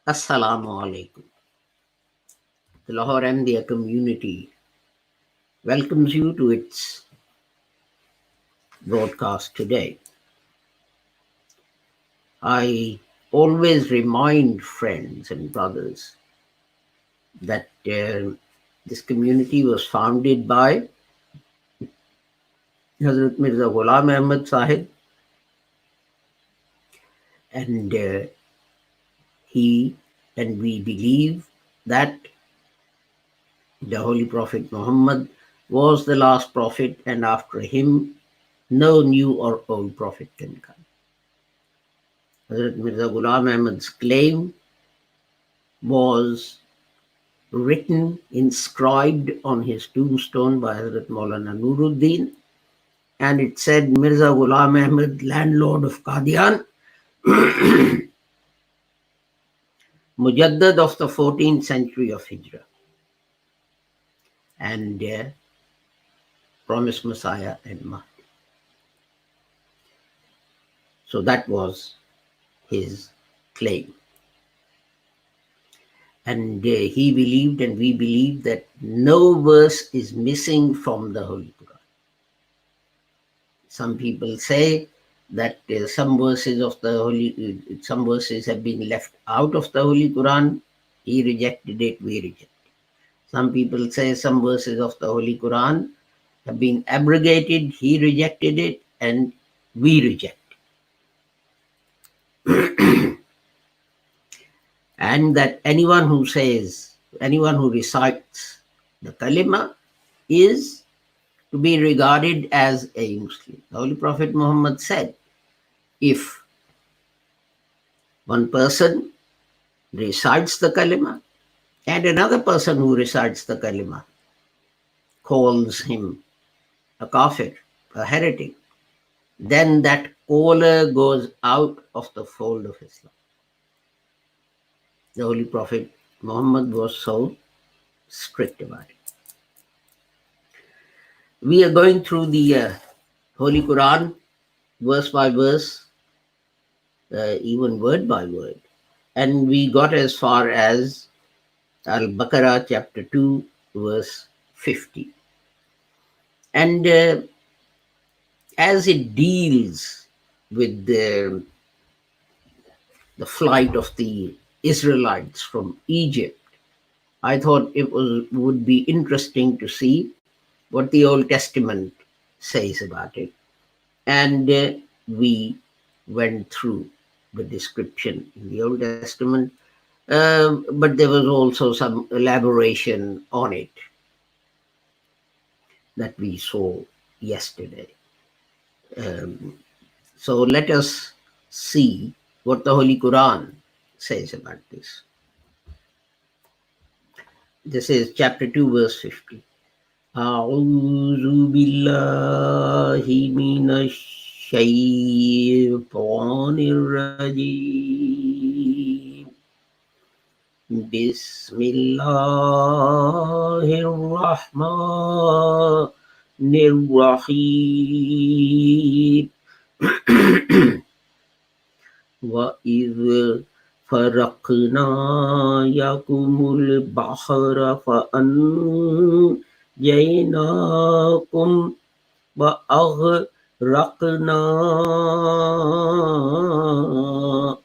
Assalamu alaikum. The Lahore Ahmadiyya community welcomes you to its broadcast today. I always remind friends and brothers that this community was founded by Hazrat Mirza Ghulam Ahmad Sahib, and we believe that the Holy Prophet Muhammad was the last prophet, and after him, no new or old prophet can come. Hazrat Mirza Ghulam Ahmad's claim was written, inscribed on his tombstone by Hazrat Maulana Nuruddin, and it said, Mirza Ghulam Ahmad, landlord of Qadian, Mujaddad of the 14th century of Hijrah, and promised Messiah and Mahdi. So that was his claim. And he believed, and we believe, that no verse is missing from the Holy Quran. Some people say that some verses have been left out of the Holy Quran. He rejected it, we reject it. Some people say some verses of the Holy Quran have been abrogated. He rejected it, and we reject it. And that anyone who recites the kalima is to be regarded as a Muslim. The Holy Prophet Muhammad said, if one person recites the kalima and another person who recites the kalima calls him a kafir, a heretic, then that caller goes out of the fold of Islam. The Holy Prophet Muhammad was so strict about it. We are going through the Holy Quran verse by verse, even word by word. And we got as far as Al-Baqarah chapter 2, verse 50. And as it deals with the flight of the Israelites from Egypt, I thought it would be interesting to see what the Old Testament says about it. And we went through the description in the Old Testament, but there was also some elaboration on it that we saw yesterday. So let us see what the Holy Quran says about this. This is chapter 2, verse 50. أعوذ بالله من الشيطان الرجيم بسم الله الرحمن الرحيم وإذ فرقنا يكم البحر فأنجيناكم وأغرقنا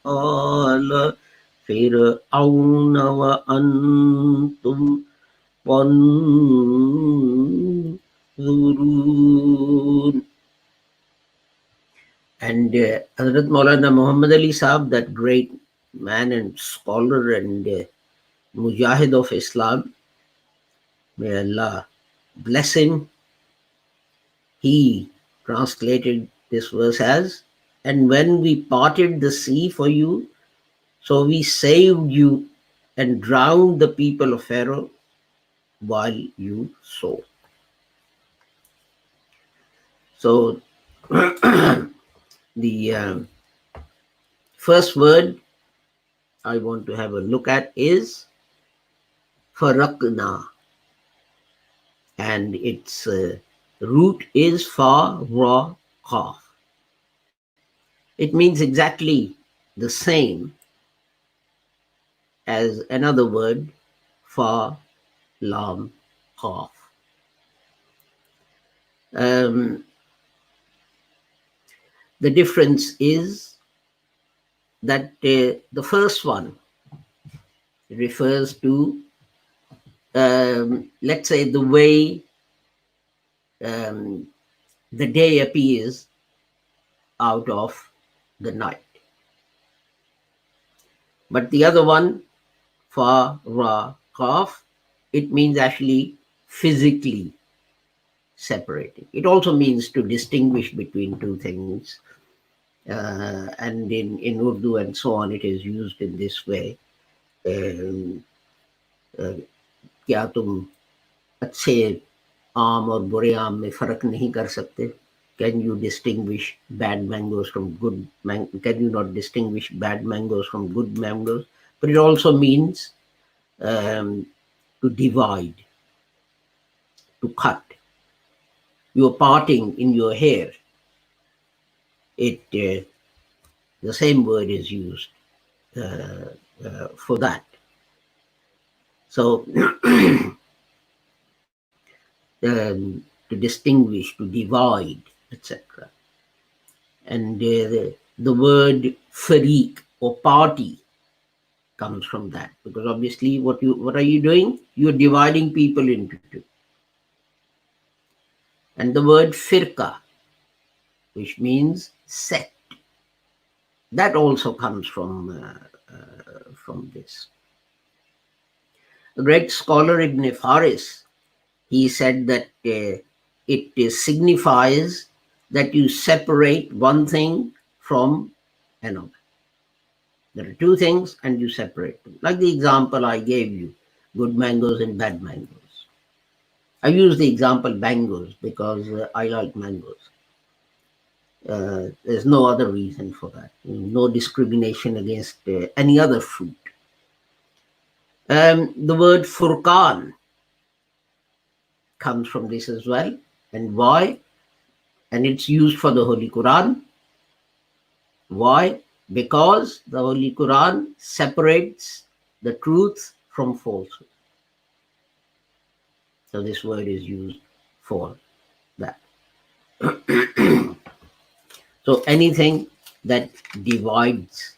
آل فرعون وأنتم تنظرون. And Hazrat Maulana Muhammad Ali Sahib, that great man and scholar and mujahid of Islam, may Allah bless him, he translated this verse as, and when we parted the sea for you, so we saved you and drowned the people of Pharaoh while you saw. So the first word I want to have a look at is faraqna, and its root is fa ra qaf. It means exactly the same as another word, fa, lam, qaf. The difference is that the first one refers to, let's say, the way um, the day appears out of the night. But the other one, fa, ra, qaf, it means actually physically separating. It also means to distinguish between two things. And in Urdu and so on, it is used in this way. क्या तुम अच्छे आम और बुरे आम में फर्क नहीं कर सकते? Can you distinguish bad mangoes from good mangoes? Can you not distinguish bad mangoes from good mangoes? But it also means to divide, to cut. You're parting in your hair. The same word is used for that. So to distinguish, to divide, etc. And the word fariq or party comes from that, because obviously what are you doing? You're dividing people into two. And the word firqa, which means sect, that also comes from this. The great scholar Ibn Faris, he said that it signifies that you separate one thing from another. There are two things and you separate them. Like the example I gave you, good mangoes and bad mangoes. I use the example mangoes because I like mangoes. There's no other reason for that. No discrimination against any other fruit. The word furqan comes from this as well. And why? And it's used for the Holy Quran. Why? Because the Holy Quran separates the truth from falsehood. So this word is used for that. So anything that divides.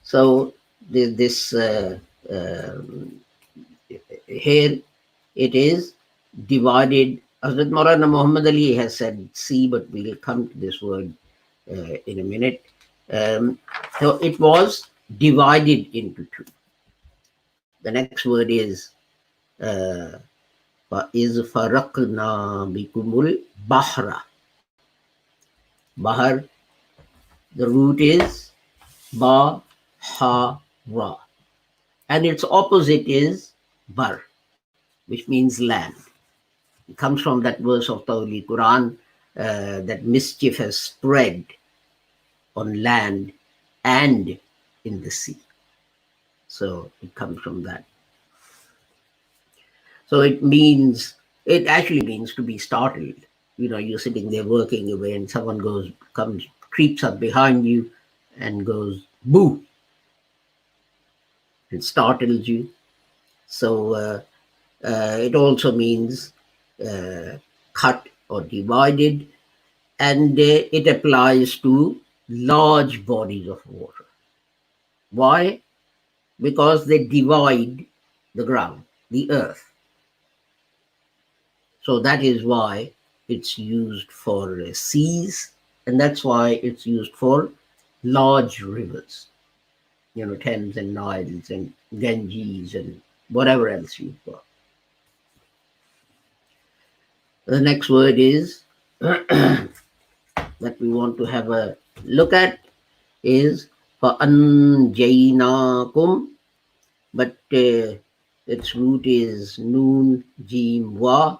So this here it is divided. Hazrat Maulana Muhammad Ali has said see, but we'll come to this word in a minute. So it was divided into two. The next word is فَإِذْ bikumul bahra. Bahar, the root is ba, ha, ra. And its opposite is bar, which means land. It comes from that verse of the Holy Quran that mischief has spread on land and in the sea. So it comes from that. So it actually means to be startled. You're sitting there working away and someone creeps up behind you and goes, boo. It startles you. So it also means cut or divided, and it applies to large bodies of water. Why? Because they divide the ground, the earth. So that is why it's used for seas, and that's why it's used for large rivers. Thames and Niles and Ganges and whatever else you've got. The next word is that we want to have a look at is فَأَنْجَيْنَاكُمْ, but its root is noon, jim, wa.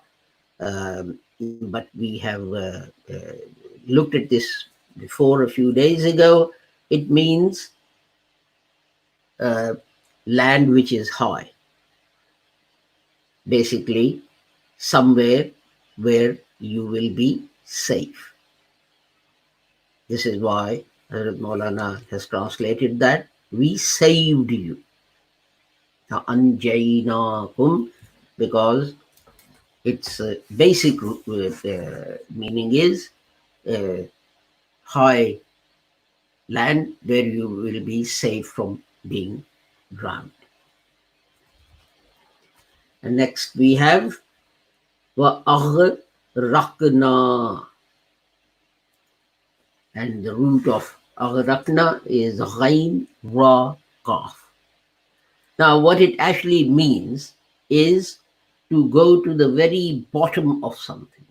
But we have looked at this before a few days ago. It means land which is high. Basically, somewhere where you will be safe. This is why Hazrat Maulana has translated that we saved you. Anjainakum, because its basic meaning is high land where you will be safe from being drowned. And next we have وَأَغْرَقْنَا, and the root of أَغْرَقْنَا is Ghain Ra Qaf. Now what it actually means is to go to the very bottom of something.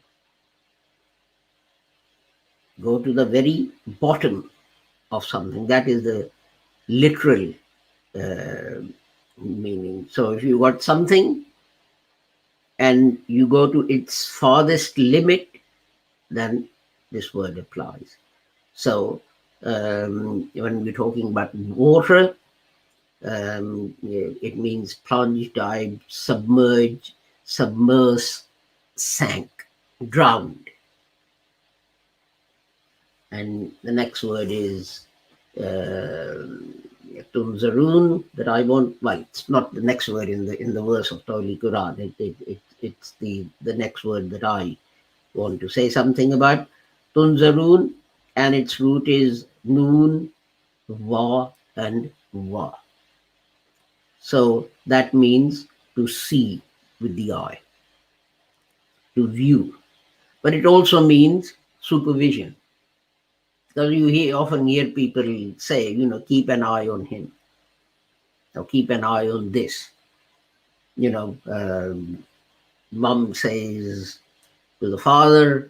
Go to the very bottom of something. That is the literal meaning. So if you got something and you go to its farthest limit, then this word applies. So when we're talking about water, it means plunge, dive, submerge, submerse, sank, drowned. And the next word is tunzarun, that I want. Well, it's not the next word in the verse of the Holy Quran. It's the next word that I want to say something about. Tunzarun, and its root is noon, wa, and wa. So that means to see with the eye, to view, but it also means supervision. Because you often hear people say, keep an eye on him, or keep an eye on this. Mom says to the father,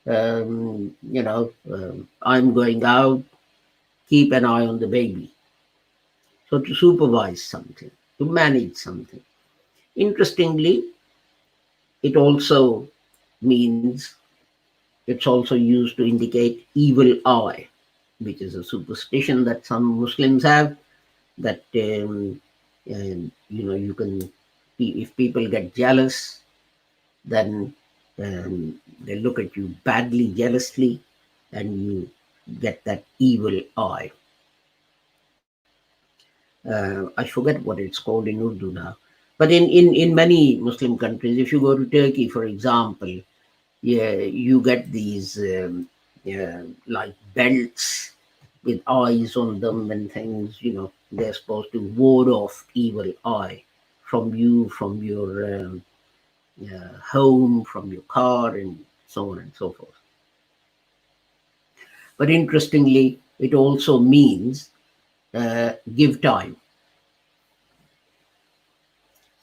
I'm going out, keep an eye on the baby. So to supervise something, to manage something. Interestingly, it also means, it's also used to indicate evil eye, which is a superstition that some Muslims have, that you can, if people get jealous, then they look at you badly, jealously, and you get that evil eye. I forget what it's called in Urdu now, but in many Muslim countries, if you go to Turkey, for example, you get these like belts with eyes on them and things. They're supposed to ward off evil eye from you, from your home, from your car, and so on and so forth. But interestingly, it also means give time.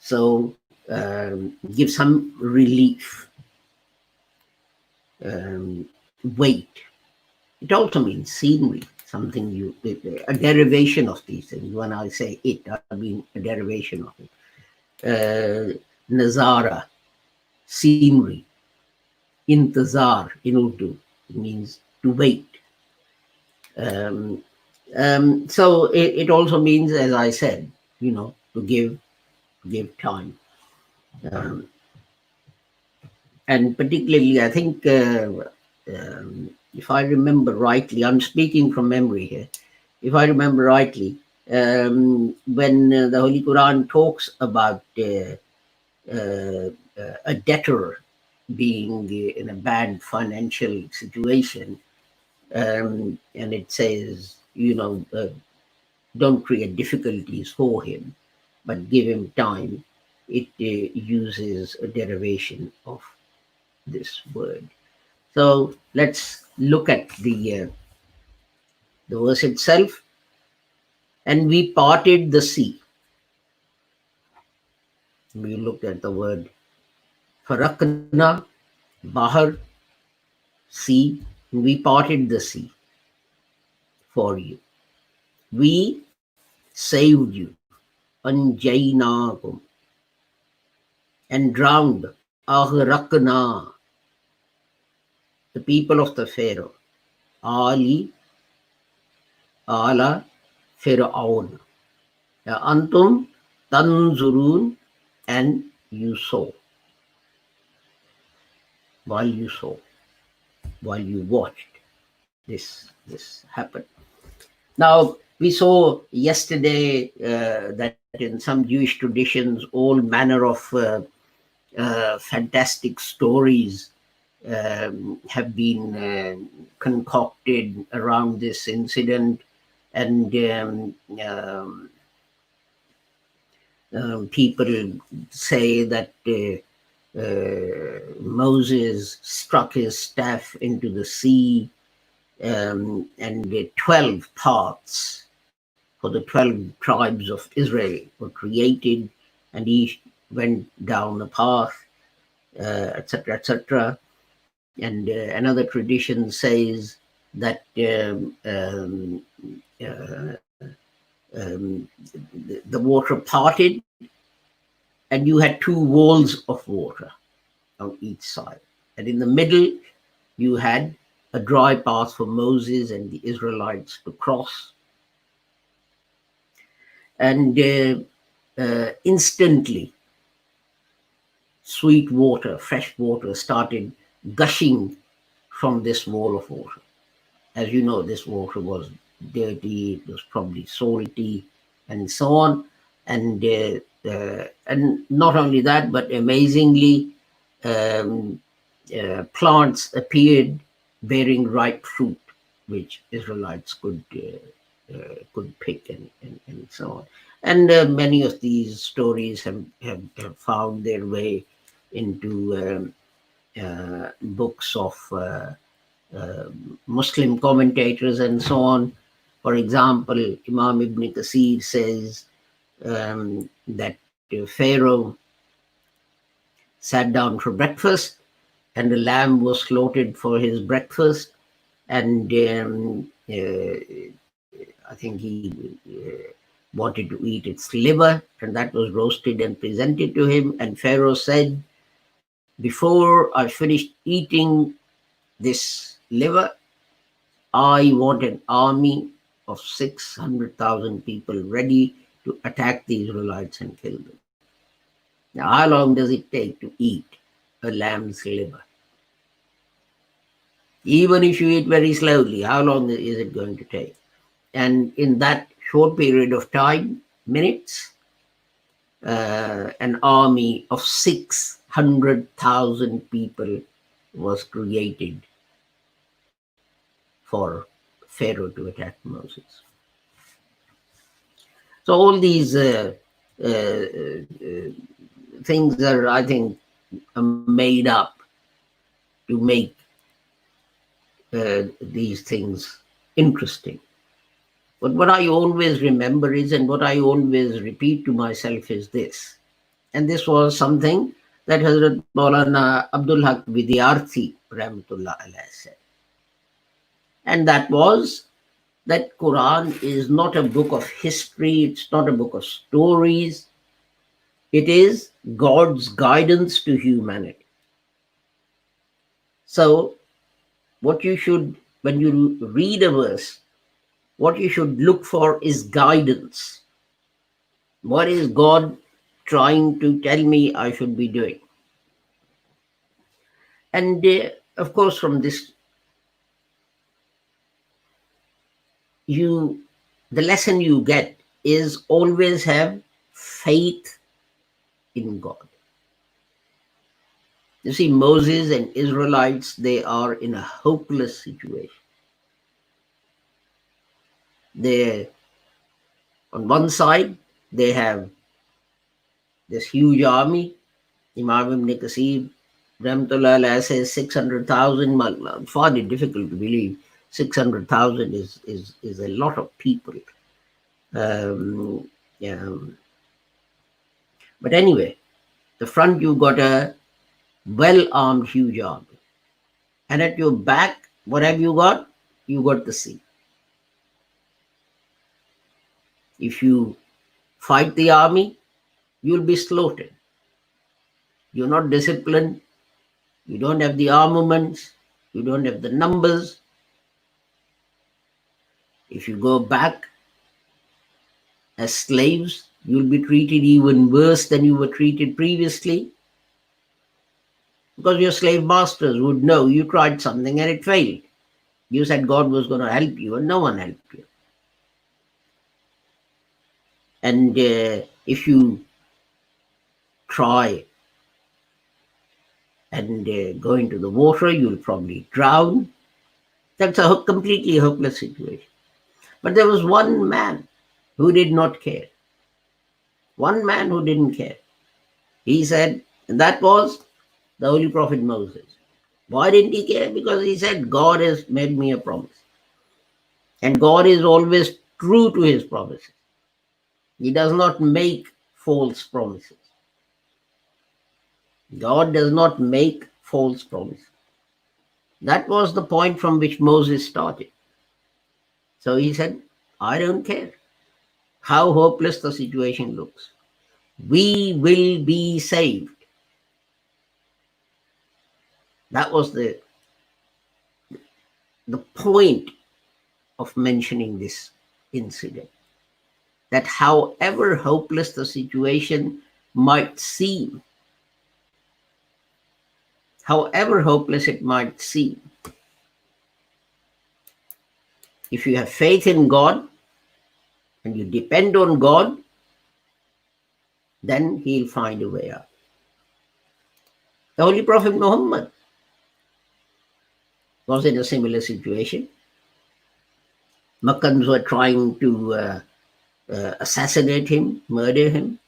So give some relief, wait. It also means scenery, something a derivation of these things. When I say it, I mean a derivation of it. Nazara, scenery. Intazar in Urdu, it means to wait. So it also means, as I said, to give time. And particularly, I think, if I remember rightly, I'm speaking from memory here, if I remember rightly, when the Holy Quran talks about a debtor being in a bad financial situation, and it says, don't create difficulties for him, but give him time, it uses a derivation of this word. So let's look at the verse itself. And we parted the sea. We looked at the word farakna, bahar, sea. We parted the sea for you. We saved you, anjainakum, and drowned, aghraqna, the people of the Pharaoh, ala Fir'aun. Antum tanzurun, and you saw. While you watched this happen. Now, We saw yesterday that in some Jewish traditions, all manner of fantastic stories have been concocted around this incident, and people say that Moses struck his staff into the sea, and 12 paths for the 12 tribes of Israel were created, and each went down a path, etc., etc. And another tradition says that the water parted, and you had two walls of water on each side. And in the middle, you had a dry path for Moses and the Israelites to cross. And instantly, sweet water, fresh water started gushing from this wall of water. As you know, this water was dirty, it was probably salty, and so on. And not only that, but amazingly, um, plants appeared bearing ripe fruit, which Israelites could pick, and so on. And many of these stories have found their way into books of Muslim commentators and so on. For example, Imam Ibn Kasir says that Pharaoh sat down for breakfast, and a lamb was slaughtered for his breakfast, and I think he wanted to eat its liver, and that was roasted and presented to him. And Pharaoh said, "Before I finished eating this liver, I want an army of 600,000 people ready to attack the Israelites and kill them." Now, how long does it take to eat a lamb's liver? Even if you eat very slowly, how long is it going to take? And in that short period of time, minutes, an army of 600,000 people was created for Pharaoh to attack Moses. So all these things are, I think, made up to make these things interesting. But what I always remember is, and what I always repeat to myself is this, and this was something that Hazrat Maulana Abdul Haq Vidyarthi Rahmatullah Alayh said, and that was that Quran is not a book of history, it's not a book of stories, it is God's guidance to humanity. So what you should, when you read a verse, what you should look for is guidance. What is God trying to tell me I should be doing? And of course, from this, the lesson you get is always have faith in God. You see, Moses and Israelites, they are in a hopeless situation. They, on one side, they have this huge army. Imam Ibn Kasir Rahmatullah Alayh says 600,000. Find it difficult to believe 600,000 is a lot of people. Yeah. But anyway, the front you got a well-armed huge army, and at your back, what have you got? You got the sea. If you fight the army, you'll be slaughtered. You're not disciplined. You don't have the armaments. You don't have the numbers. If you go back as slaves, you'll be treated even worse than you were treated previously, because your slave masters would know you tried something and it failed. You said God was going to help you, and no one helped you. And if you try and go into the water, you'll probably drown. That's a completely hopeless situation. But there was one man who did not care. One man who didn't care. He said, and that was the Holy Prophet Moses. Why didn't he care? Because he said, God has made me a promise. And God is always true to his promises. He does not make false promises. God does not make false promises. That was the point from which Moses started. So he said, I don't care how hopeless the situation looks. We will be saved. That was the point of mentioning this incident. That however hopeless the situation might seem, however hopeless it might seem, if you have faith in God and you depend on God, then he'll find a way out. The Holy Prophet Muhammad was in a similar situation. Makkans were trying to assassinate him, murder him.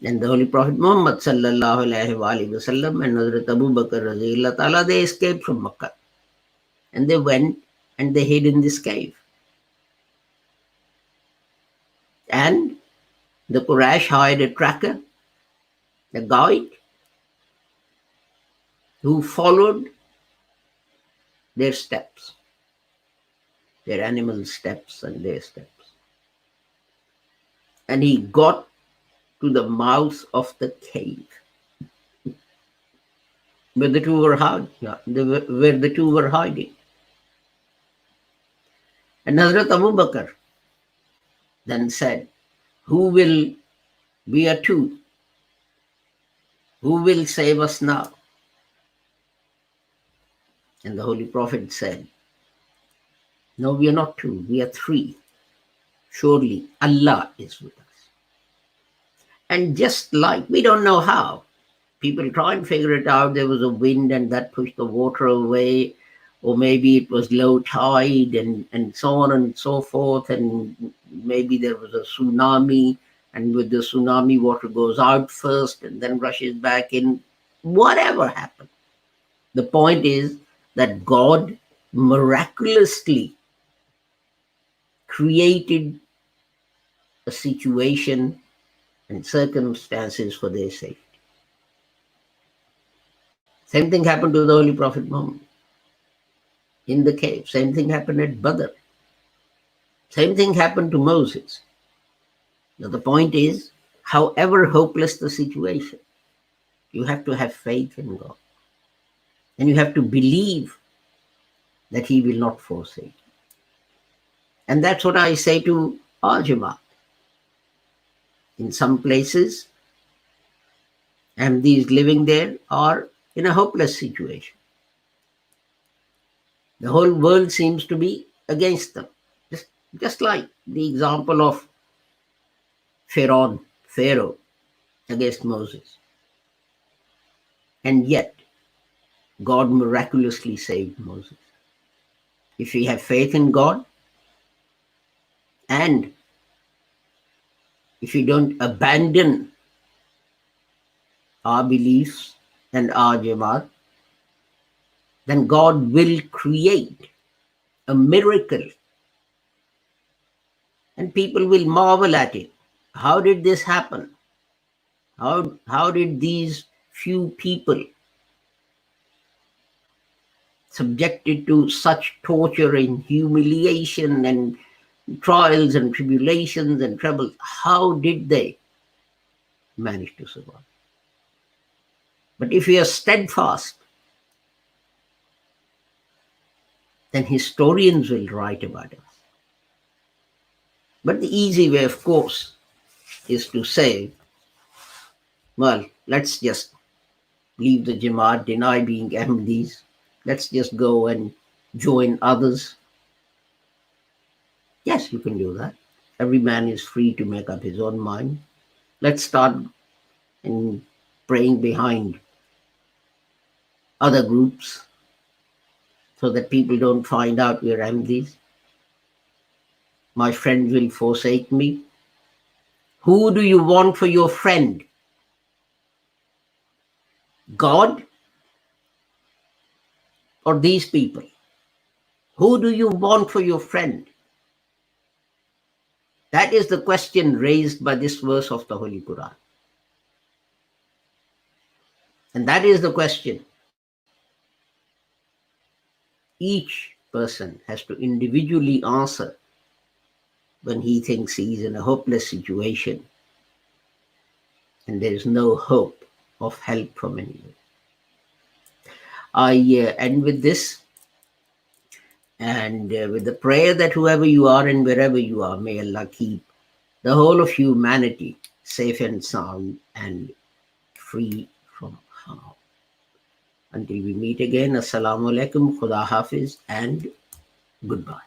And the Holy Prophet Muhammad sallallahu alaihi wasallam and Hazrat Abu Bakr radhiyallahu ta'ala, they escaped from Makkah. And they went and they hid in this cave. And the Quraysh hired a tracker, a guide, who followed their steps, their animal steps and their steps. And he got to the mouth of the cave where the two were hiding. And Hazrat Abu Bakr then said, who will be a two? Who will save us now? And the Holy Prophet said, no, we are not two, we are three. Surely Allah is with us. And just like, we don't know how, people try and figure it out. There was a wind and that pushed the water away, or maybe it was low tide and so on and so forth. And maybe there was a tsunami, and with the tsunami, water goes out first and then rushes back in. Whatever happened. The point is that God miraculously created a situation and circumstances for their safety. Same thing happened to the Holy Prophet Muhammad in the cave. Same thing happened at Badr. Same thing happened to Moses. Now the point is, however hopeless the situation, you have to have faith in God. And you have to believe that he will not forsake you. And that's what I say to our Jamaat. In some places, Ahmadis living there are in a hopeless situation. The whole world seems to be against them. Just like the example of Pharaoh against Moses. And yet, God miraculously saved Moses. If we have faith in God, and if we don't abandon our beliefs and our Jamaat, then God will create a miracle. And people will marvel at it. How did this happen? How did these few people, subjected to such torture and humiliation and trials and tribulations and troubles, how did they manage to survive? But if we are steadfast, then historians will write about us. But the easy way, of course, is to say, well, let's just leave the Jamaat, deny being Ahmadis. Let's just go and join others. Yes, you can do that. Every man is free to make up his own mind. Let's start in praying behind other groups so that people don't find out we're Ahmadis. My friend will forsake me. Who do you want for your friend? God or these people? Who do you want for your friend? That is the question raised by this verse of the Holy Quran. And that is the question each person has to individually answer when he thinks he is in a hopeless situation and there is no hope of help from anyone. I end with this and with the prayer that whoever you are and wherever you are, may Allah keep the whole of humanity safe and sound and free from harm. Until we meet again, Assalamu alaikum, Khuda Hafiz, and goodbye.